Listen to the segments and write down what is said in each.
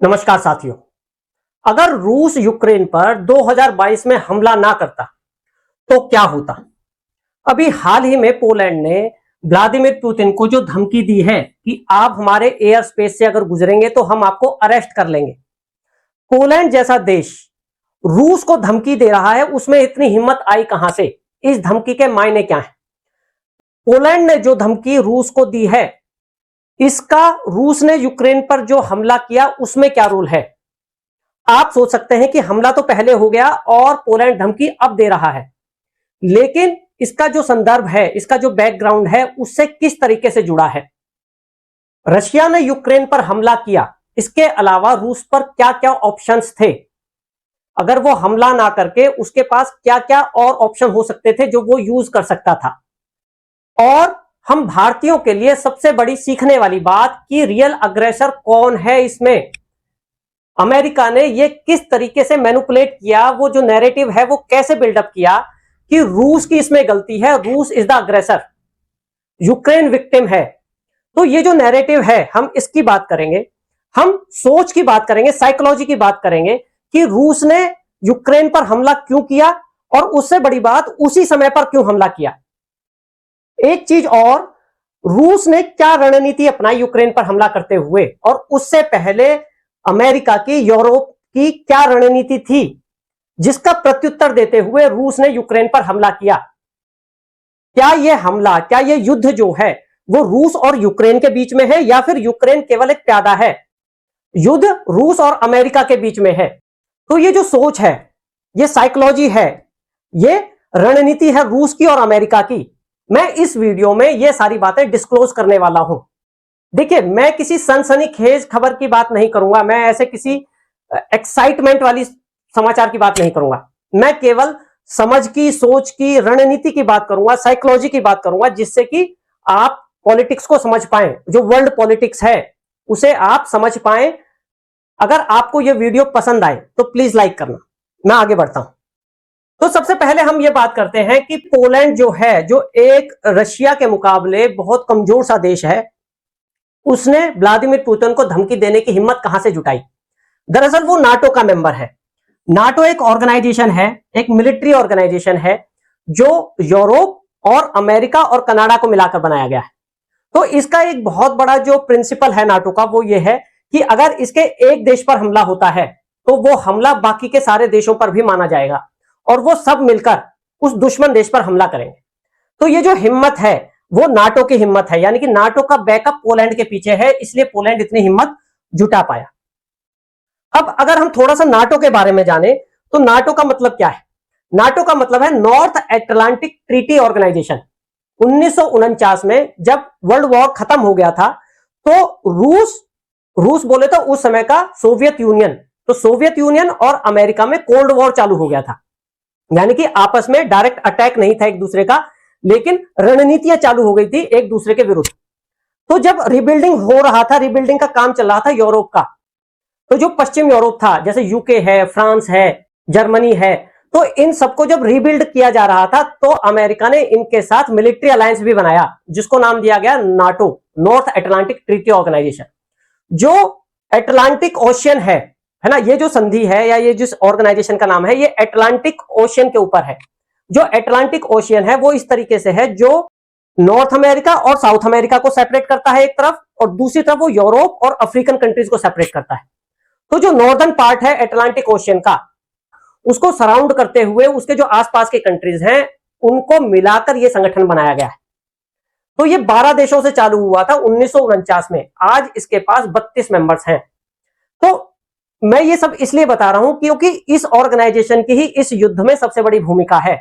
नमस्कार साथियों। अगर रूस यूक्रेन पर 2022 में हमला ना करता तो क्या होता। अभी हाल ही में पोलैंड ने व्लादिमीर पुतिन को जो धमकी दी है कि आप हमारे एयर स्पेस से अगर गुजरेंगे तो हम आपको अरेस्ट कर लेंगे। पोलैंड जैसा देश रूस को धमकी दे रहा है, उसमें इतनी हिम्मत आई कहां से? इस धमकी के मायने क्या है? पोलैंड ने जो धमकी रूस को दी है, इसका रूस ने यूक्रेन पर जो हमला किया उसमें क्या रोल है? आप सोच सकते हैं कि हमला तो पहले हो गया और पोलैंड धमकी अब दे रहा है, लेकिन इसका जो संदर्भ है, इसका जो बैकग्राउंड है, उससे किस तरीके से जुड़ा है। रशिया ने यूक्रेन पर हमला किया, इसके अलावा रूस पर क्या क्या ऑप्शंस थे? अगर वो हमला ना करके उसके पास क्या क्या और ऑप्शन हो सकते थे जो वो यूज कर सकता था। और हम भारतीयों के लिए सबसे बड़ी सीखने वाली बात कि रियल अग्रेसर कौन है इसमें। अमेरिका ने ये किस तरीके से मैनिपुलेट किया, वो जो नैरेटिव है वो कैसे बिल्डअप किया कि रूस की इसमें गलती है, रूस इज द अग्रेसर, यूक्रेन विक्टिम है। तो ये जो नैरेटिव है हम इसकी बात करेंगे, हम सोच की बात करेंगे, साइकोलॉजी की बात करेंगे कि रूस ने यूक्रेन पर हमला क्यों किया और उससे बड़ी बात उसी समय पर क्यों हमला किया। एक चीज और, रूस ने क्या रणनीति अपनाई यूक्रेन पर हमला करते हुए और उससे पहले अमेरिका की, यूरोप की क्या रणनीति थी जिसका प्रत्युत्तर देते हुए रूस ने यूक्रेन पर हमला किया। क्या यह हमला, क्या यह युद्ध जो है वो रूस और यूक्रेन के बीच में है या फिर यूक्रेन केवल एक प्यादा है? युद्ध रूस और अमेरिका के बीच में है। तो ये जो सोच है, ये साइकोलॉजी है, ये रणनीति है रूस की और अमेरिका की। मैं इस वीडियो में ये सारी बातें डिस्क्लोज करने वाला हूं। देखिए, मैं किसी सनसनीखेज खबर की बात नहीं करूंगा, मैं ऐसे किसी एक्साइटमेंट वाली समाचार की बात नहीं करूंगा। मैं केवल समझ की, सोच की, रणनीति की बात करूंगा, साइकोलॉजी की बात करूंगा, जिससे कि आप पॉलिटिक्स को समझ पाएं, जो वर्ल्ड पॉलिटिक्स है उसे आप समझ पाएं। अगर आपको यह वीडियो पसंद आए तो प्लीज लाइक करना। मैं आगे बढ़ता हूं। तो सबसे पहले हम ये बात करते हैं कि पोलैंड जो है, जो एक रशिया के मुकाबले बहुत कमजोर सा देश है, उसने व्लादिमीर पुतिन को धमकी देने की हिम्मत कहां से जुटाई। दरअसल वो नाटो का मेंबर है। नाटो एक ऑर्गेनाइजेशन है, एक मिलिट्री ऑर्गेनाइजेशन है जो यूरोप और अमेरिका और कनाडा को मिलाकर बनाया गया है। तो इसका एक बहुत बड़ा जो प्रिंसिपल है नाटो का, वो ये है कि अगर इसके एक देश पर हमला होता है तो वो हमला बाकी के सारे देशों पर भी माना जाएगा और वो सब मिलकर उस दुश्मन देश पर हमला करेंगे। तो ये जो हिम्मत है वो नाटो की हिम्मत है, यानी कि नाटो का बैकअप पोलैंड के पीछे है, इसलिए पोलैंड इतनी हिम्मत जुटा पाया। अब अगर हम थोड़ा सा नाटो के बारे में जाने तो नाटो का मतलब क्या है? नाटो का मतलब है नॉर्थ एटलांटिक ट्रीटी ऑर्गेनाइजेशन। 1949 में जब वर्ल्ड वॉर खत्म हो गया था तो रूस बोले तो उस समय का सोवियत यूनियन, तो सोवियत यूनियन और अमेरिका में कोल्ड वॉर चालू हो गया था, यानी कि आपस में डायरेक्ट अटैक नहीं था एक दूसरे का, लेकिन रणनीतियां चालू हो गई थी एक दूसरे के विरुद्ध। तो जब रिबिल्डिंग हो रहा था, रिबिल्डिंग का काम चल रहा था यूरोप का, तो जो पश्चिम यूरोप था, जैसे यूके है, फ्रांस है, जर्मनी है, तो इन सबको जब रीबिल्ड किया जा रहा था तो अमेरिका ने इनके साथ मिलिट्री अलायंस भी बनाया जिसको नाम दिया गया NATO, North Atlantic Treaty Organization. जो एटलांटिक ओशियन है ना, ये जो संधि है या ये जिस ऑर्गेनाइजेशन का नाम है, ये एटलांटिक ओशियन के ऊपर है। जो एटलांटिक ओशियन है वो इस तरीके से है, जो नॉर्थ अमेरिका और साउथ अमेरिका को सेपरेट करता है एक तरफ, और दूसरी तरफ वो यूरोप और अफ्रीकन कंट्रीज को सेपरेट करता है। तो जो नॉर्दर्न पार्ट है एटलांटिक ओशियन का, उसको सराउंड करते हुए उसके जो आसपास के कंट्रीज हैं उनको मिलाकर यह संगठन बनाया गया है। तो ये 12 देशों से चालू हुआ था 1949 में, आज इसके पास 32 मेंबर्स हैं। तो मैं ये सब इसलिए बता रहा हूं क्योंकि इस ऑर्गेनाइजेशन की ही इस युद्ध में सबसे बड़ी भूमिका है।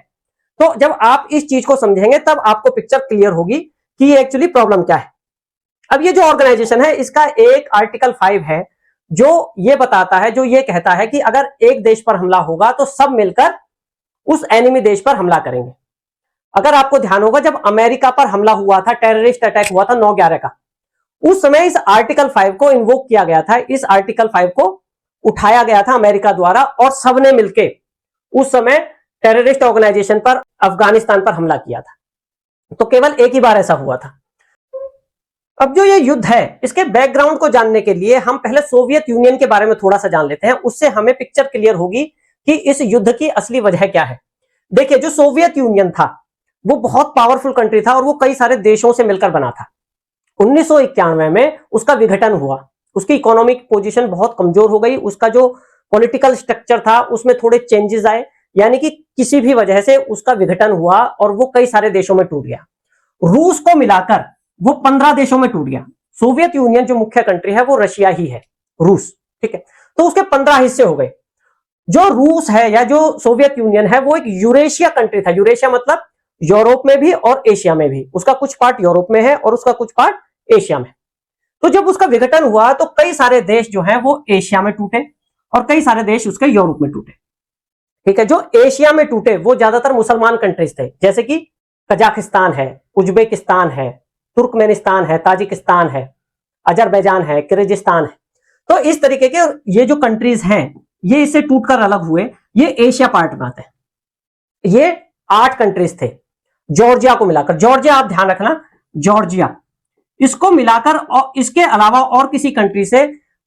तो जब आप इस चीज को समझेंगे तब आपको पिक्चर क्लियर होगी कि ये एक्चुअली प्रॉब्लम क्या है। अब ये जो ऑर्गेनाइजेशन है इसका एक आर्टिकल 5 है जो ये बताता है, जो ये कहता है कि अगर एक देश पर हमला होगा तो सब मिलकर उस एनिमी देश पर हमला करेंगे। अगर आपको ध्यान होगा जब अमेरिका पर हमला हुआ था, टेररिस्ट अटैक हुआ था 9/11 का, उस समय इस आर्टिकल 5 को इन्वोक किया गया था, इस आर्टिकल 5 को उठाया गया था अमेरिका द्वारा और सबने मिलकर उस समय टेररिस्ट ऑर्गेनाइजेशन पर, अफगानिस्तान पर हमला किया था। तो केवल एक ही बार ऐसा हुआ था। अब जो ये युद्ध है इसके बैकग्राउंड को जानने के लिए हम पहले सोवियत यूनियन के बारे में थोड़ा सा जान लेते हैं, उससे हमें पिक्चर क्लियर होगी कि इस युद्ध की असली वजह क्या है। देखिए, जो सोवियत यूनियन था वो बहुत पावरफुल कंट्री था और वो कई सारे देशों से मिलकर बना था। 1991 में उसका विघटन हुआ, उसकी इकोनॉमिक पोजीशन बहुत कमजोर हो गई, उसका जो पॉलिटिकल स्ट्रक्चर था उसमें थोड़े चेंजेस आए, यानी कि किसी भी वजह से उसका विघटन हुआ और वो कई सारे देशों में टूट गया। रूस को मिलाकर वो 15 देशों में टूट गया। सोवियत यूनियन जो मुख्य कंट्री है वो रशिया ही है, रूस, ठीक है। तो उसके 15 हिस्से हो गए। जो रूस है या जो सोवियत यूनियन है वो एक यूरेशिया कंट्री था। यूरेशिया मतलब यूरोप में भी और एशिया में भी, उसका कुछ पार्ट यूरोप में है और उसका कुछ पार्ट एशिया में। तो जब उसका विघटन हुआ तो कई सारे देश जो है वो एशिया में टूटे और कई सारे देश उसके यूरोप में टूटे, ठीक है। जो एशिया में टूटे वो ज्यादातर मुसलमान कंट्रीज थे, जैसे कि कजाकिस्तान है, उज्बेकिस्तान है, तुर्कमेनिस्तान है, ताजिकिस्तान है, अजरबैजान है, किर्गिस्तान है। तो इस तरीके के ये जो कंट्रीज हैं ये इससे टूटकर अलग हुए, ये एशिया पार्ट में आते हैं। ये 8 कंट्रीज थे जॉर्जिया को मिलाकर। जॉर्जिया आप ध्यान रखना, जॉर्जिया इसको मिलाकर और इसके अलावा और किसी कंट्री से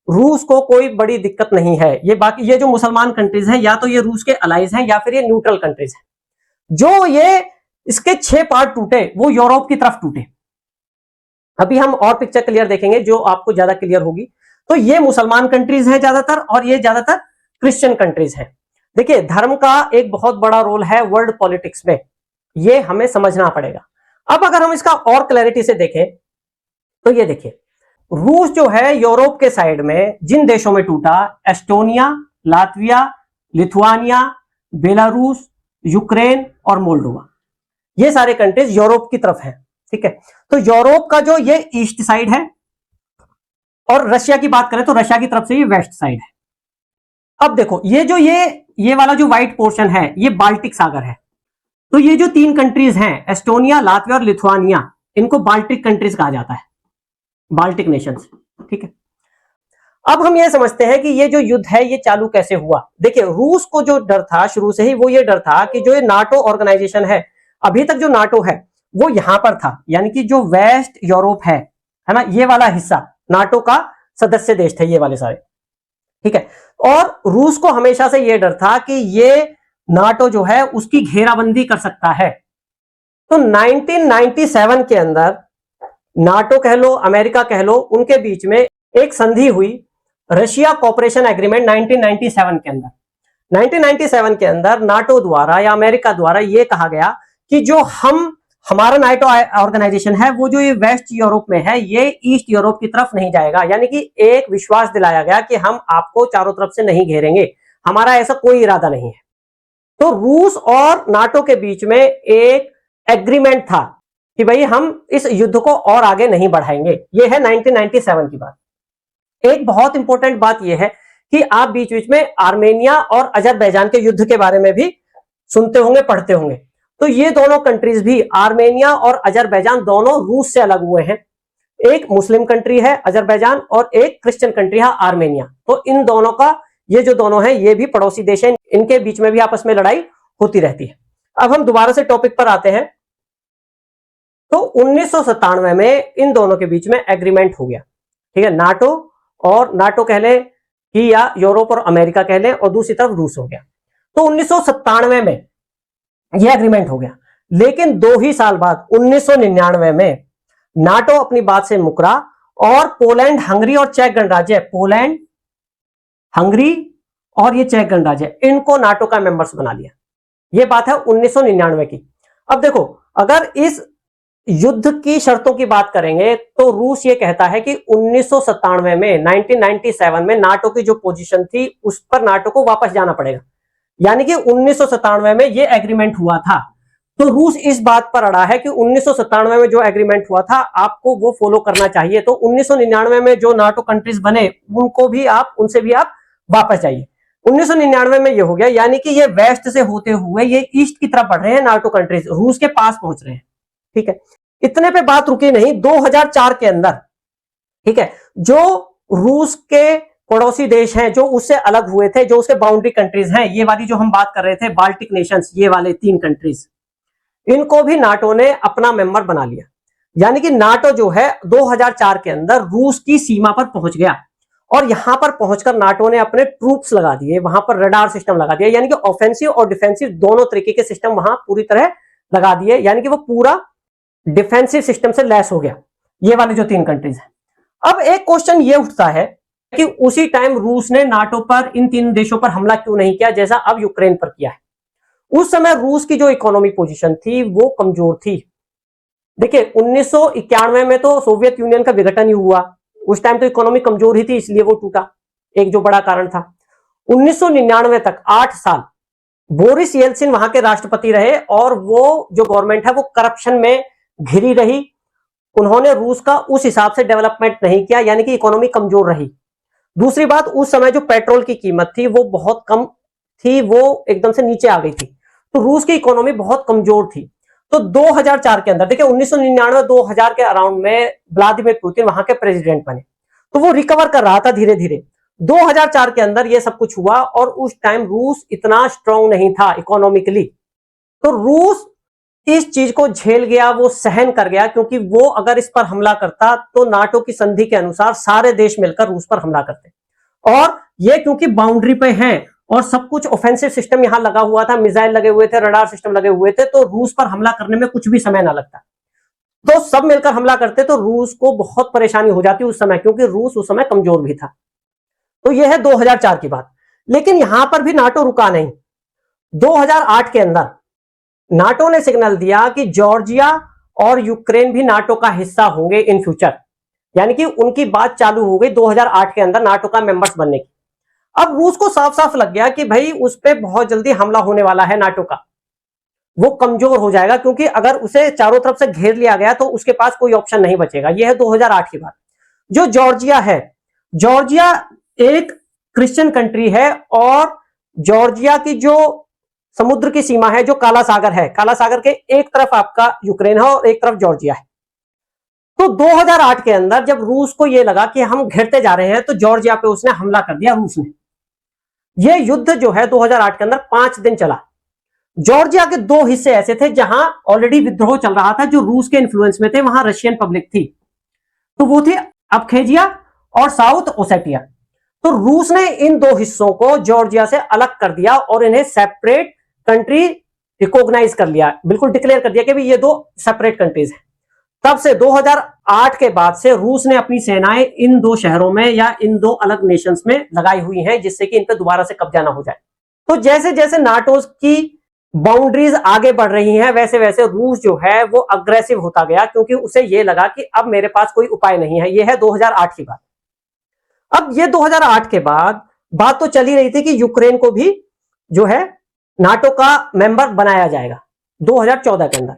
रूस को कोई बड़ी दिक्कत नहीं है। ये बाकी ये जो मुसलमान कंट्रीज हैं या तो ये रूस के अलाइज हैं या फिर ये न्यूट्रल कंट्रीज हैं। जो ये इसके 6 पार्ट टूटे वो यूरोप की तरफ टूटे। अभी हम और पिक्चर क्लियर देखेंगे जो आपको ज्यादा क्लियर होगी। तो ये मुसलमान कंट्रीज हैं ज्यादातर और ये ज्यादातर क्रिश्चियन कंट्रीज हैं। देखिए, धर्म का एक बहुत बड़ा रोल है वर्ल्ड पॉलिटिक्स में, ये हमें समझना पड़ेगा। अब अगर हम इसका और क्लैरिटी से देखें तो ये देखिए, रूस जो है यूरोप के साइड में जिन देशों में टूटा, Estonia, Latvia, Lithuania, Belarus, Ukraine और मोल्डोवा, ये सारे कंट्रीज यूरोप की तरफ हैं, ठीक है। तो यूरोप का जो ये ईस्ट साइड है और रशिया की बात करें तो रशिया की तरफ से ये वेस्ट साइड है। अब देखो, ये जो ये वाला जो व्हाइट पोर्शन है ये बाल्टिक सागर है। तो ये जो 3 कंट्रीज हैं, एस्टोनिया, लातविया और लिथुआनिया, इनको बाल्टिक कंट्रीज कहा जाता है, बाल्टिक नेशंस, ठीक है। अब हम ये समझते हैं कि ये जो युद्ध है ये चालू कैसे हुआ। देखिए, रूस को जो डर था शुरू से ही वो ये डर था कि जो ये नाटो ऑर्गेनाइजेशन है, अभी तक जो नाटो है वो यहां पर था, यानी कि जो वेस्ट यूरोप है ना, ये वाला हिस्सा नाटो का सदस्य देश थे ये वाले सारे, ठीक है। और रूस को हमेशा से ये डर था कि ये नाटो जो है उसकी घेराबंदी कर सकता है। तो 1997 के अंदर नाटो कह लो, अमेरिका कह लो, उनके बीच में एक संधि हुई, रशिया कोऑपरेशन एग्रीमेंट 1997 के अंदर। 1997 के अंदर नाटो द्वारा या अमेरिका द्वारा यह कहा गया कि जो हमारा नाटो ऑर्गेनाइजेशन है वो जो ये वेस्ट यूरोप में है ये ईस्ट यूरोप की तरफ नहीं जाएगा, यानी कि एक विश्वास दिलाया गया कि हम आपको चारों तरफ से नहीं घेरेंगे, हमारा ऐसा कोई इरादा नहीं है। तो रूस और नाटो के बीच में एक एग्रीमेंट था कि भाई हम इस युद्ध को और आगे नहीं बढ़ाएंगे। ये है 1997 की बात। एक बहुत इंपॉर्टेंट बात यह है कि आप बीच बीच में आर्मेनिया और अजरबैजान के युद्ध के बारे में भी सुनते होंगे, पढ़ते होंगे। तो ये दोनों कंट्रीज भी, आर्मेनिया और अजरबैजान, दोनों रूस से अलग हुए हैं। एक मुस्लिम कंट्री है अजरबैजान और एक क्रिश्चियन कंट्री है आर्मेनिया। तो इन दोनों का, ये जो दोनों हैं ये भी पड़ोसी देश हैं, इनके बीच में भी आपस में लड़ाई होती रहती है। अब हम दोबारा से टॉपिक पर आते हैं। तो 1997 में इन दोनों के बीच में एग्रीमेंट हो गया, ठीक है। नाटो और नाटो कह लें कि या यूरोप और अमेरिका कह लें, और दूसरी तरफ रूस हो गया। तो 1997 में यह एग्रीमेंट हो गया। लेकिन 2 ही साल बाद 1999 में नाटो अपनी बात से मुकरा और पोलैंड, हंगरी और चेक गणराज्य, पोलैंड, हंगरी और ये चेक गणराज्य, इनको नाटो का मेंबर्स बना लिया। यह बात है 1999 की। अब देखो, अगर इस युद्ध की शर्तों की बात करेंगे तो रूस ये कहता है कि 1997 में, 1997 में नाटो की जो पोजीशन थी उस पर नाटो को वापस जाना पड़ेगा, यानी कि 1997 में ये एग्रीमेंट हुआ था। तो रूस इस बात पर अड़ा है कि 1997 में जो एग्रीमेंट हुआ था आपको वो फॉलो करना चाहिए। तो 1999 में जो नाटो कंट्रीज बने उनको भी आप, उनसे भी आप वापस जाइए। 1999 में ये हो गया, यानी कि ये वेस्ट से होते हुए ये ईस्ट की तरफ बढ़ रहे हैं, नाटो कंट्रीज रूस के पास पहुंच रहे हैं, ठीक है। इतने पे बात रुकी नहीं, 2004 के अंदर, ठीक है, जो रूस के पड़ोसी देश हैं, जो उससे अलग हुए थे, जो उसके बाउंड्री कंट्रीज हैं, ये वाली जो हम बात कर रहे थे बाल्टिक नेशंस, ये वाले 3 कंट्रीज, इनको भी नाटो ने अपना मेंबर बना लिया। यानी कि नाटो जो है 2004 के अंदर रूस की सीमा पर पहुंच गया और यहां पर पहुंचकर नाटो ने अपने ट्रूप्स लगा दिए, वहां पर रडार सिस्टम लगा दिया, यानी कि ऑफेंसिव और डिफेंसिव दोनों तरीके के सिस्टम वहां पूरी तरह लगा दिए, यानी कि वो पूरा डिफेंसिव सिस्टम से लैस हो गया, ये वाले जो 3 कंट्रीज हैं। अब एक क्वेश्चन ये उठता है कि उसी टाइम रूस ने नाटो पर, इन 3 देशों पर हमला क्यों नहीं किया जैसा अब यूक्रेन पर किया है। उस समय रूस की जो इकोनॉमिक पोजीशन थी वो कमजोर थी। देखिए 1991 में तो सोवियत यूनियन का विघटन ही हुआ, उस टाइम तो इकोनॉमी कमजोर ही थी, इसलिए वो टूटा, एक जो बड़ा कारण था। 1999 तक 8 साल बोरिस येल्सिन वहां के राष्ट्रपति रहे और वो जो गवर्नमेंट है वो करप्शन में घिरी रही। उन्होंने रूस का उस हिसाब से डेवलपमेंट नहीं किया, यानी कि इकोनॉमी कमजोर रही। दूसरी बात, उस समय जो पेट्रोल की कीमत थी वो बहुत कम थी, वो एकदम से नीचे आ गई थी, तो रूस की इकोनॉमी बहुत कमजोर थी। तो 2004 के अंदर, देखिए 1999-2000 के अराउंड में व्लादिमीर पुतिन वहां के प्रेसिडेंट बने, तो वो रिकवर कर रहा था धीरे धीरे। 2004 के अंदर ये सब कुछ हुआ और उस टाइम रूस इतना स्ट्रांग नहीं था इकोनॉमिकली, तो रूस इस चीज को झेल गया, वो सहन कर गया, क्योंकि वो अगर इस पर हमला करता तो नाटो की संधि के अनुसार सारे देश मिलकर रूस पर हमला करते, और ये क्योंकि बाउंड्री पे हैं और सब कुछ ऑफेंसिव सिस्टम यहां लगा हुआ था, मिसाइल लगे हुए थे, रडार सिस्टम लगे हुए थे, तो रूस पर हमला करने में कुछ भी समय ना लगता। तो सब मिलकर हमला करते तो रूस को बहुत परेशानी हो जाती उस समय, क्योंकि रूस उस समय कमजोर भी था। तो यह है 2004 की बात। लेकिन यहां पर भी नाटो रुका नहीं। 2008 के अंदर नाटो ने सिग्नल दिया कि जॉर्जिया और यूक्रेन भी नाटो का हिस्सा होंगे इन फ्यूचर, यानी कि उनकी बात चालू हो गई 2008 के अंदर नाटो का मेंबर्स बनने की। अब रूस को साफ साफ लग गया कि भाई उस पर बहुत जल्दी हमला होने वाला है नाटो का, वो कमजोर हो जाएगा, क्योंकि अगर उसे चारों तरफ से घेर लिया गया तो उसके पास कोई ऑप्शन नहीं बचेगा। यह है 2008 की बात। जो जॉर्जिया है, जॉर्जिया एक क्रिश्चियन कंट्री है और जॉर्जिया की जो समुद्र की सीमा है, जो काला सागर है, काला सागर के एक तरफ आपका यूक्रेन है और एक तरफ जॉर्जिया है। तो 2008 के अंदर जब रूस को यह लगा कि हम घिरते जा रहे हैं, तो जॉर्जिया पे उसने हमला कर दिया रूस ने। यह युद्ध जो है 2008 के अंदर 5 दिन चला। जॉर्जिया के 2 हिस्से ऐसे थे जहां ऑलरेडी विद्रोह चल रहा था, जो रूस के इन्फ्लुएंस में थे, वहां रशियन पब्लिक थी, तो वो थे अबखेजिया और साउथ ओसेटिया। तो रूस ने इन 2 हिस्सों को जॉर्जिया से अलग कर दिया और इन्हें सेपरेट कंट्री रिकॉग्नाइज कर लिया, बिल्कुल डिक्लेयर कर दिया कि ये 2 सेपरेट कंट्रीज हैं। तब से 2008 के बाद से रूस ने अपनी सेनाएं इन 2 शहरों में या इन 2 अलग नेशंस में लगाई हुई हैं, जिससे कि इन पर दोबारा से कब्जा ना हो जाए। तो जैसे जैसे नाटो की बाउंड्रीज आगे बढ़ रही हैं, वैसे वैसे रूस जो है वो अग्रेसिव होता गया, क्योंकि उसे यह लगा कि अब मेरे पास कोई उपाय नहीं है। यह है 2008 की बात। अब ये 2008 के बाद बात तो चली रही थी कि यूक्रेन को भी जो है नाटो का मेंबर बनाया जाएगा 2014 के अंदर,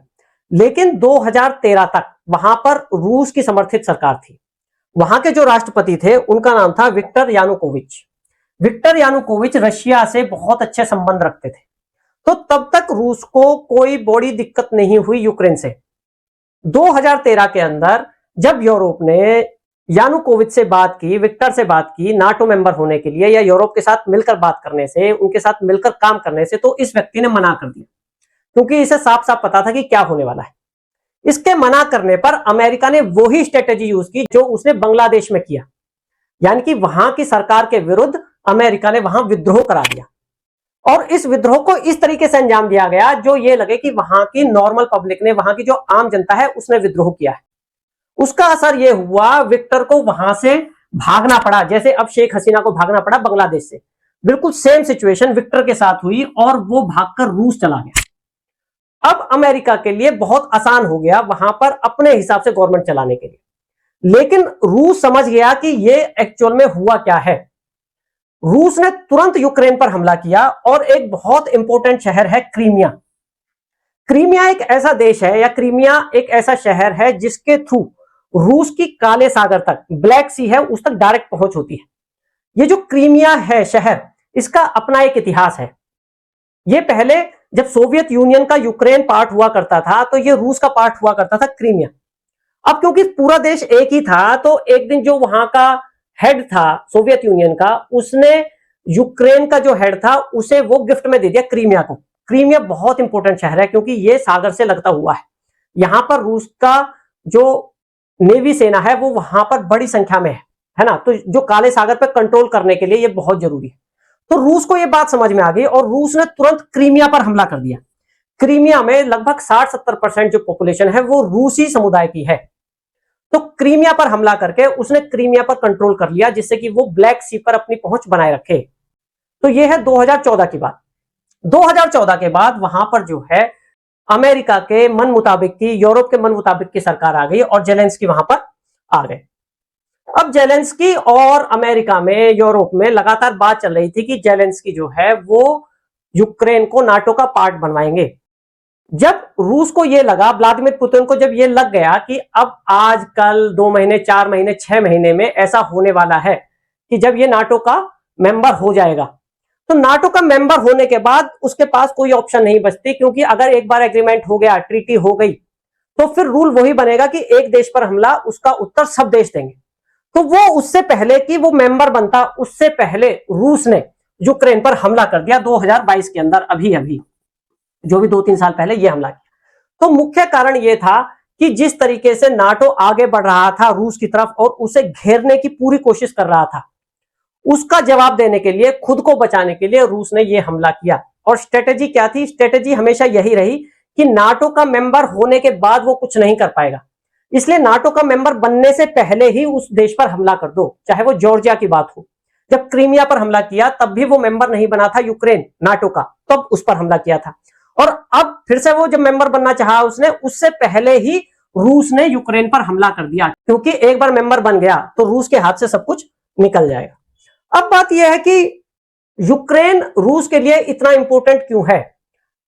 लेकिन 2013 तक वहां पर रूस की समर्थित सरकार थी। वहां के जो राष्ट्रपति थे उनका नाम था Viktor Yanukovych. Viktor Yanukovych Russia से बहुत अच्छे संबंध रखते थे, तो तब तक रूस को कोई बड़ी दिक्कत नहीं हुई यूक्रेन से। 2013 के अंदर जब यूरोप ने यानुकोविच से बात की, विक्टर से बात की नाटो मेंबर होने के लिए या यूरोप के साथ मिलकर बात करने से, उनके साथ मिलकर काम करने से, तो इस व्यक्ति ने मना कर दिया, क्योंकि इसे साफ साफ पता था कि क्या होने वाला है। इसके मना करने पर अमेरिका ने वही स्ट्रेटेजी यूज की जो उसने बांग्लादेश में किया, यानी कि वहां की सरकार के विरुद्ध अमेरिका ने वहां विद्रोह करा दिया, और इस विद्रोह को इस तरीके से अंजाम दिया गया जो ये लगे कि वहां की नॉर्मल पब्लिक ने, वहां की जो आम जनता है उसने विद्रोह किया है। उसका असर यह हुआ विक्टर को वहां से भागना पड़ा, जैसे अब शेख हसीना को भागना पड़ा बांग्लादेश से, बिल्कुल सेम सिचुएशन विक्टर के साथ हुई और वो भागकर रूस चला गया। अब अमेरिका के लिए बहुत आसान हो गया वहां पर अपने हिसाब से गवर्नमेंट चलाने के लिए, लेकिन रूस समझ गया कि ये एक्चुअल में हुआ क्या है। रूस ने तुरंत यूक्रेन पर हमला किया और एक बहुत इंपॉर्टेंट शहर है क्रीमिया। क्रीमिया एक ऐसा देश है, या क्रीमिया एक ऐसा शहर है जिसके थ्रू रूस की काले सागर तक, ब्लैक सी है, उस तक डायरेक्ट पहुंच होती है। ये जो क्रीमिया है शहर, इसका अपना एक इतिहास है। ये पहले जब सोवियत यूनियन का यूक्रेन पार्ट हुआ करता था तो ये रूस का पार्ट हुआ करता था क्रीमिया। अब क्योंकि पूरा देश एक ही था, तो एक दिन जो वहां का हेड था सोवियत यूनियन का, उसने यूक्रेन का जो हेड था उसे वो गिफ्ट में दे दिया क्रीमिया को। क्रीमिया बहुत इंपॉर्टेंट शहर है क्योंकि ये सागर से लगता हुआ है, यहां पर रूस का जो नेवी सेना है वो वहां पर बड़ी संख्या में है ना, तो जो काले सागर पर कंट्रोल करने के लिए ये बहुत जरूरी है। तो रूस को ये बात समझ में आ गई और रूस ने तुरंत क्रीमिया पर हमला कर दिया। क्रीमिया में लगभग 60-70% जो पॉपुलेशन है वो रूसी समुदाय की है। तो क्रीमिया पर हमला करके उसने क्रीमिया पर कंट्रोल कर लिया, जिससे कि वो ब्लैक सी पर अपनी पहुंच बनाए रखे। तो ये है 2014 की बात। 2014 के बाद वहां पर जो है अमेरिका के मन मुताबिक की, यूरोप के मन मुताबिक की सरकार आ गई और जेलेंस्की वहां पर आ गए। अब जेलेंस्की और अमेरिका में, यूरोप में लगातार बात चल रही थी कि जेलेंस्की जो है वो यूक्रेन को नाटो का पार्ट बनवाएंगे। जब रूस को यह लगा, व्लादिमीर पुतिन को जब यह लग गया कि अब आज कल 2 महीने, 4 महीने, 6 महीने में ऐसा होने वाला है कि जब ये नाटो का मेंबर हो जाएगा, तो नाटो का मेंबर होने के बाद उसके पास कोई ऑप्शन नहीं बचती, क्योंकि अगर एक बार एग्रीमेंट हो गया, ट्रीटी हो गई, तो फिर रूल वही बनेगा कि एक देश पर हमला, उसका उत्तर सब देश देंगे। तो वो उससे पहले कि वो मेंबर बनता, उससे पहले रूस ने यूक्रेन पर हमला कर दिया 2022 के अंदर, अभी अभी जो भी 2-3 साल पहले ये हमला किया। तो मुख्य कारण यह था कि जिस तरीके से नाटो आगे बढ़ रहा था रूस की तरफ और उसे घेरने की पूरी कोशिश कर रहा था, उसका जवाब देने के लिए, खुद को बचाने के लिए रूस ने यह हमला किया। और स्ट्रेटेजी क्या थी? स्ट्रेटेजी हमेशा यही रही कि नाटो का मेंबर होने के बाद वो कुछ नहीं कर पाएगा, इसलिए नाटो का मेंबर बनने से पहले ही उस देश पर हमला कर दो। चाहे वो जॉर्जिया की बात हो, जब क्रीमिया पर हमला किया तब भी वो मेंबर नहीं बना था यूक्रेन नाटो का, तब उस पर हमला किया था। और अब फिर से वो जब मेंबर बनना चाहा उसने, उससे पहले ही रूस ने यूक्रेन पर हमला कर दिया, क्योंकि एक बार मेंबर बन गया तो रूस के हाथ से सब कुछ निकल जाएगा। अब बात यह है कि यूक्रेन रूस के लिए इतना इंपॉर्टेंट क्यों है?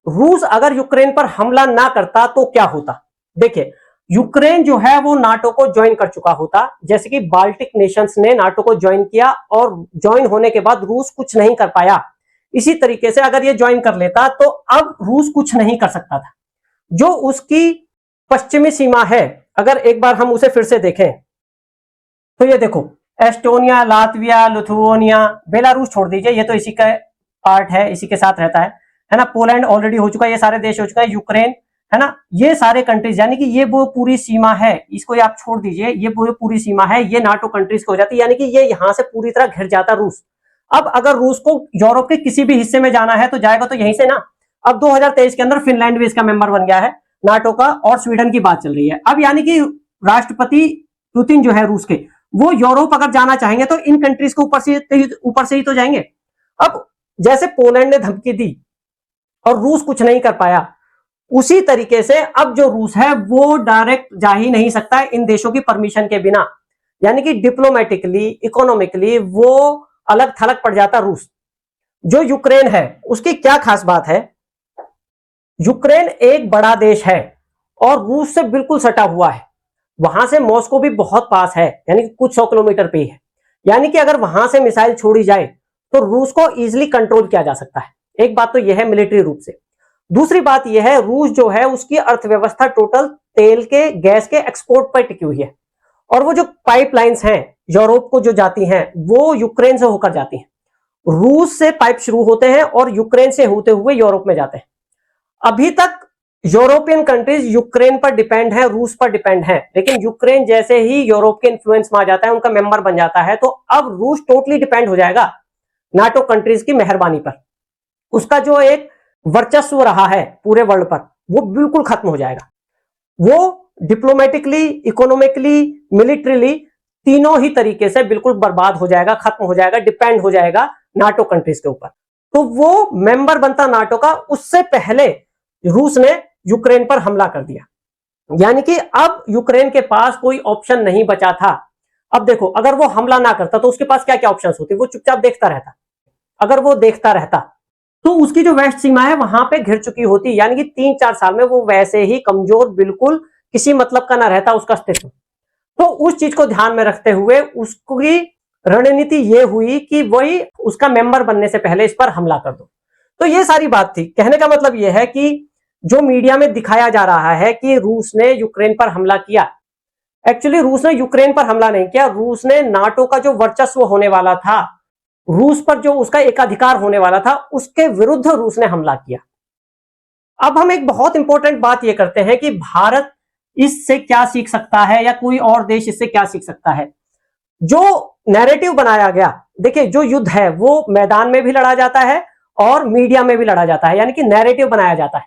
रूस अगर यूक्रेन पर हमला ना करता तो क्या होता? देखिए, यूक्रेन जो है वो नाटो को ज्वाइन कर चुका होता, जैसे कि बाल्टिक नेशंस ने नाटो को ज्वाइन किया और ज्वाइन होने के बाद रूस कुछ नहीं कर पाया। इसी तरीके से अगर ये ज्वाइन कर लेता तो अब रूस कुछ नहीं कर सकता था। जो उसकी पश्चिमी सीमा है, अगर एक बार हम उसे फिर से देखें तो ये देखो, एस्टोनिया, लातविया, लिथुआनिया, बेलारूस छोड़ दीजिए, ये तो इसी का पार्ट है, इसी के साथ रहता है ना। पोलैंड ऑलरेडी हो चुका है, ये सारे देश हो चुका है, यूक्रेन, है ना, ये सारे कंट्रीज, यानी कि ये वो पूरी सीमा है, इसको आप छोड़ दीजिए, ये वो पूरी सीमा है, ये नाटो कंट्रीज को हो जाती है, यानी कि ये यहां से पूरी तरह घिर जाता रूस। अब अगर रूस को यूरोप के किसी भी हिस्से में जाना है तो जाएगा तो यहीं से ना। अब 2023 के अंदर फिनलैंड भी इसका मेंबर बन गया है नाटो का, और स्वीडन की बात चल रही है। अब यानी कि राष्ट्रपति पुतिन जो है रूस के, वो यूरोप अगर जाना चाहेंगे तो इन कंट्रीज को ऊपर से ही तो जाएंगे। अब जैसे पोलैंड ने धमकी दी और रूस कुछ नहीं कर पाया, उसी तरीके से अब जो रूस है वो डायरेक्ट जा ही नहीं सकता इन देशों की परमिशन के बिना, यानी कि डिप्लोमेटिकली, इकोनॉमिकली वो अलग थलग पड़ जाता रूस। जो यूक्रेन है उसकी क्या खास बात है? यूक्रेन एक बड़ा देश है और रूस से बिल्कुल सटा हुआ है, वहां से मॉस्को भी बहुत पास है, यानी कि कुछ 100 किलोमीटर पे ही है, यानी कि अगर वहां से मिसाइल छोड़ी जाए तो रूस को इजीली कंट्रोल किया जा सकता है। एक बात तो यह है मिलिट्री रूप से। दूसरी बात यह है, रूस जो है उसकी अर्थव्यवस्था टोटल तेल के, गैस के एक्सपोर्ट पर टिकी हुई है, और वो जो पाइपलाइंस हैं यूरोप को जो जाती हैं वो यूक्रेन से होकर जाती हैं। रूस से पाइप शुरू होते हैं और यूक्रेन से होते हुए यूरोप में जाते हैं। अभी तक यूरोपियन कंट्रीज यूक्रेन पर डिपेंड है, रूस पर डिपेंड है, लेकिन यूक्रेन जैसे ही यूरोप के इन्फ्लुएंस में आ जाता है, उनका मेंबर बन जाता है, तो अब रूस टोटली डिपेंड हो जाएगा नाटो कंट्रीज की मेहरबानी पर। उसका जो एक वर्चस्व रहा है पूरे वर्ल्ड पर, वो बिल्कुल खत्म हो जाएगा। वो डिप्लोमेटिकली, इकोनॉमिकली, मिलिट्रीली, तीनों ही तरीके से बिल्कुल बर्बाद हो जाएगा, खत्म हो जाएगा, डिपेंड हो जाएगा नाटो कंट्रीज के ऊपर। तो वो मेंबर बनता नाटो का, उससे पहले रूस ने यूक्रेन पर हमला कर दिया, यानी कि अब यूक्रेन के पास कोई ऑप्शन नहीं बचा था। अब देखो, अगर वो हमला ना करता तो उसके पास क्या क्या ऑप्शंस होते? वो चुपचाप देखता रहता। अगर वो देखता रहता तो उसकी जो वेस्ट सीमा है वहां पे घिर चुकी होती, यानी कि 3-4 साल में वो वैसे ही कमजोर, बिल्कुल किसी मतलब का ना रहता उसका अस्तित्व। तो उस चीज को ध्यान में रखते हुए उसकी रणनीति ये हुई कि वही उसका मेंबर बनने से पहले इस पर हमला कर दो। तो ये सारी बात थी। कहने का मतलब ये है कि जो मीडिया में दिखाया जा रहा है कि रूस ने यूक्रेन पर हमला किया, एक्चुअली रूस ने यूक्रेन पर हमला नहीं किया, रूस ने नाटो का जो वर्चस्व होने वाला था, रूस पर जो उसका एकाधिकार होने वाला था, उसके विरुद्ध रूस ने हमला किया। अब हम एक बहुत इंपॉर्टेंट बात यह करते हैं कि भारत इससे क्या सीख सकता है या कोई और देश इससे क्या सीख सकता है। जो नैरेटिव बनाया गया, देखिए जो युद्ध है वो मैदान में भी लड़ा जाता है और मीडिया में भी लड़ा जाता है, यानी कि नैरेटिव बनाया जाता है।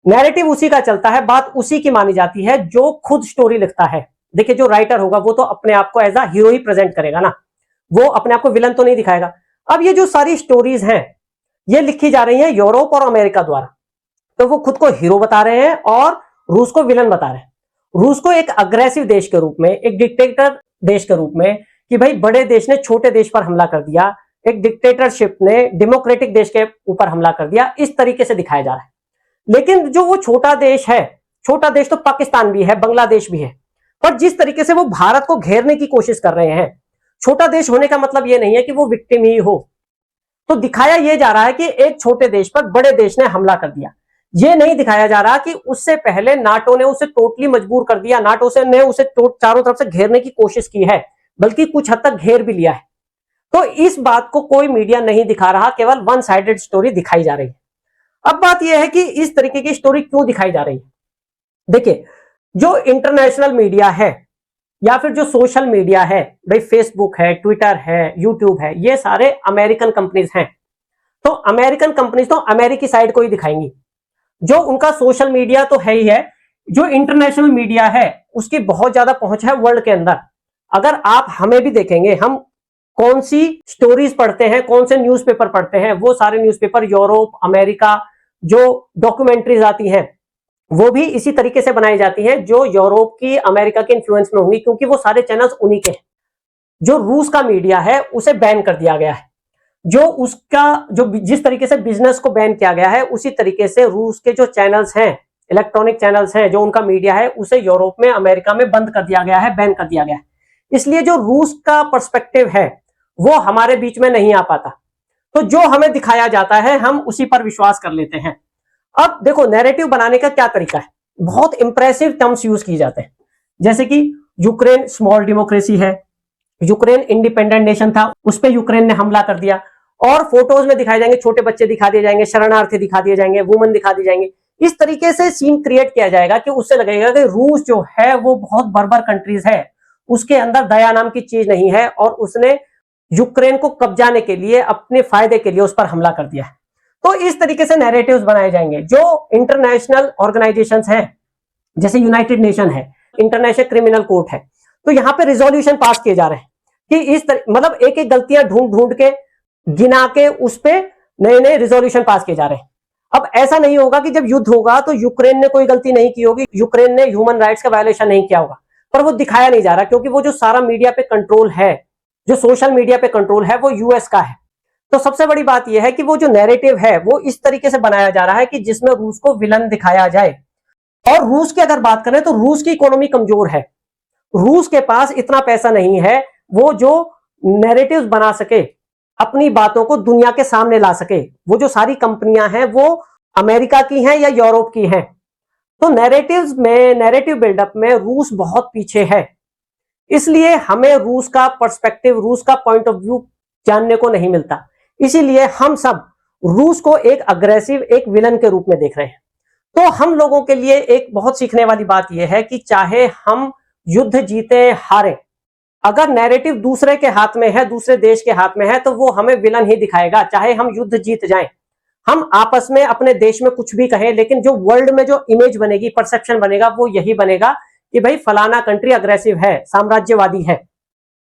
नैरेटिव उसी का चलता है, बात उसी की मानी जाती है जो खुद स्टोरी लिखता है। देखिए जो राइटर होगा वो तो अपने आप को एज अ हीरो ही प्रेजेंट करेगा ना, वो अपने आप को विलन तो नहीं दिखाएगा। अब ये जो सारी स्टोरीज हैं ये लिखी जा रही हैं यूरोप और अमेरिका द्वारा, तो वो खुद को हीरो बता रहे हैं और रूस को विलन बता रहे हैं। रूस को एक अग्रेसिव देश के रूप में, एक डिक्टेटर देश के रूप में, कि भाई बड़े देश ने छोटे देश पर हमला कर दिया, एक डिक्टेटरशिप ने डेमोक्रेटिक देश के ऊपर हमला कर दिया, इस तरीके से दिखाया जा रहा है। लेकिन जो वो छोटा देश है, छोटा देश तो पाकिस्तान भी है, बांग्लादेश भी है, पर जिस तरीके से वो भारत को घेरने की कोशिश कर रहे हैं, छोटा देश होने का मतलब ये नहीं है कि वो विक्टिम ही हो। तो दिखाया यह जा रहा है कि एक छोटे देश पर बड़े देश ने हमला कर दिया। ये नहीं दिखाया जा रहा कि उससे पहले नाटो ने उसे टोटली मजबूर कर दिया, नाटो ने उसे चारों तरफ से घेरने की कोशिश की है, बल्कि कुछ हद तक घेर भी लिया है। तो इस बात को कोई मीडिया नहीं दिखा रहा, केवल वन साइडेड स्टोरी दिखाई जा रही है। अब बात यह है कि इस तरीके की स्टोरी क्यों दिखाई जा रही है। देखिए जो इंटरनेशनल मीडिया है या फिर जो सोशल मीडिया है, भाई फेसबुक है, ट्विटर है, यूट्यूब है, ये सारे अमेरिकन कंपनीज हैं। तो अमेरिकन कंपनीज तो अमेरिकी साइड को ही दिखाएंगी, जो उनका सोशल मीडिया तो है ही है। जो इंटरनेशनल मीडिया है उसकी बहुत ज्यादा पहुंच है वर्ल्ड के अंदर। अगर आप हमें भी देखेंगे, हम कौन सी स्टोरीज पढ़ते हैं, कौन से न्यूज़पेपर पढ़ते हैं, वो सारे न्यूज़पेपर यूरोप, अमेरिका, जो डॉक्यूमेंट्रीज आती हैं वो भी इसी तरीके से बनाई जाती हैं जो यूरोप की, अमेरिका के इन्फ्लुएंस में होंगी, क्योंकि वो सारे चैनल्स उन्हीं के हैं। जो रूस का मीडिया है उसे बैन कर दिया गया है, जो उसका जो जिस तरीके से बिजनेस को बैन किया गया है उसी तरीके से रूस के जो चैनल्स हैं, इलेक्ट्रॉनिक चैनल्स हैं, जो उनका मीडिया है उसे यूरोप में, अमेरिका में बंद कर दिया गया है, बैन कर दिया गया है। इसलिए जो रूस का पर्सपेक्टिव है वो हमारे बीच में नहीं आ पाता। तो जो हमें दिखाया जाता है हम उसी पर विश्वास कर लेते हैं। अब देखो नैरेटिव बनाने का क्या तरीका है, बहुत इंप्रेसिव टर्म्स यूज किए जाते हैं, जैसे कि यूक्रेन स्मॉल डेमोक्रेसी है, यूक्रेन इंडिपेंडेंट नेशन था, उस पर यूक्रेन ने हमला कर दिया, और फोटोज में दिखाए जाएंगे, छोटे बच्चे दिखा दिए जाएंगे, शरणार्थी दिखा दिए जाएंगे, वुमन दिखा दी जाएंगे। इस तरीके से सीन क्रिएट किया जाएगा कि उससे लगेगा कि रूस जो है वो बहुत बर्बर कंट्रीज है, उसके अंदर दया नाम की चीज नहीं है, और उसने यूक्रेन को कब्जाने के लिए, अपने फायदे के लिए उस पर हमला कर दिया है। तो इस तरीके से नैरेटिव्स बनाए जाएंगे। जो इंटरनेशनल ऑर्गेनाइजेशंस हैं, जैसे यूनाइटेड नेशन है, इंटरनेशनल क्रिमिनल कोर्ट है, तो यहाँ पे रिजोल्यूशन पास किए जा रहे हैं कि इस मतलब एक एक गलतियां ढूंढ ढूंढ के, गिना के, उस पे नए नए रिजोल्यूशन पास किए जा रहे हैं। अब ऐसा नहीं होगा कि जब युद्ध होगा तो यूक्रेन ने कोई गलती नहीं की होगी, यूक्रेन ने ह्यूमन राइट्स का वायलेशन नहीं किया होगा, पर वो दिखाया नहीं जा रहा, क्योंकि वो जो सारा मीडिया पे कंट्रोल है, जो सोशल मीडिया पे कंट्रोल है, वो यूएस का है। तो सबसे बड़ी बात यह है कि वो जो नैरेटिव है वो इस तरीके से बनाया जा रहा है कि जिसमें रूस को विलन दिखाया जाए। और रूस की अगर बात करें तो रूस की इकोनॉमी कमजोर है, रूस के पास इतना पैसा नहीं है वो जो नैरेटिव्स बना सके, अपनी बातों को दुनिया के सामने ला सके। वो जो सारी कंपनियां हैं वो अमेरिका की हैं या यूरोप की हैं। तो नैरेटिव्स में, नैरेटिव बिल्डअप में रूस बहुत पीछे है, इसलिए हमें रूस का पर्सपेक्टिव, रूस का पॉइंट ऑफ व्यू जानने को नहीं मिलता। इसीलिए हम सब रूस को एक अग्रेसिव, एक विलन के रूप में देख रहे हैं। तो हम लोगों के लिए एक बहुत सीखने वाली बात यह है कि चाहे हम युद्ध जीते हारे, अगर नैरेटिव दूसरे के हाथ में है, दूसरे देश के हाथ में है, तो वो हमें विलन ही दिखाएगा। चाहे हम युद्ध जीत जाएं, हम आपस में अपने देश में कुछ भी कहें, लेकिन जो वर्ल्ड में जो इमेज बनेगी, परसेप्शन बनेगा, वो यही बनेगा कि भाई फलाना कंट्री अग्रेसिव है, साम्राज्यवादी है।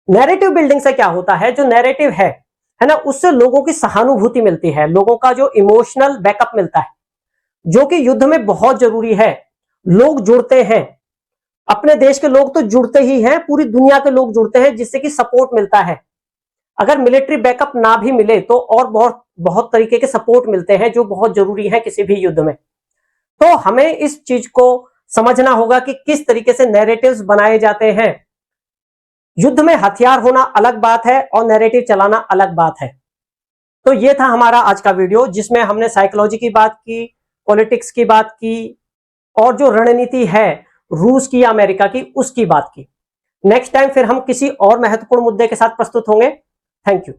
नैरेटिव बिल्डिंग से क्या होता है, जो नैरेटिव है ना, उससे लोगों की सहानुभूति मिलती है, लोगों का जो इमोशनल बैकअप मिलता है, जो कि युद्ध में बहुत जरूरी है। लोग जुड़ते हैं, अपने देश के लोग तो जुड़ते ही हैं, पूरी दुनिया के लोग जुड़ते हैं, जिससे कि सपोर्ट मिलता है। अगर मिलिट्री बैकअप ना भी मिले तो और बहुत बहुत तरीके के सपोर्ट मिलते हैं जो बहुत जरूरी है किसी भी युद्ध में। तो हमें इस चीज को समझना होगा कि किस तरीके से नैरेटिव्स बनाए जाते हैं। युद्ध में हथियार होना अलग बात है और नैरेटिव चलाना अलग बात है। तो ये था हमारा आज का वीडियो, जिसमें हमने साइकोलॉजी की बात की, पॉलिटिक्स की बात की, और जो रणनीति है रूस की या अमेरिका की, उसकी बात की। नेक्स्ट टाइम फिर हम किसी और महत्वपूर्ण मुद्दे के साथ प्रस्तुत होंगे। Thank you.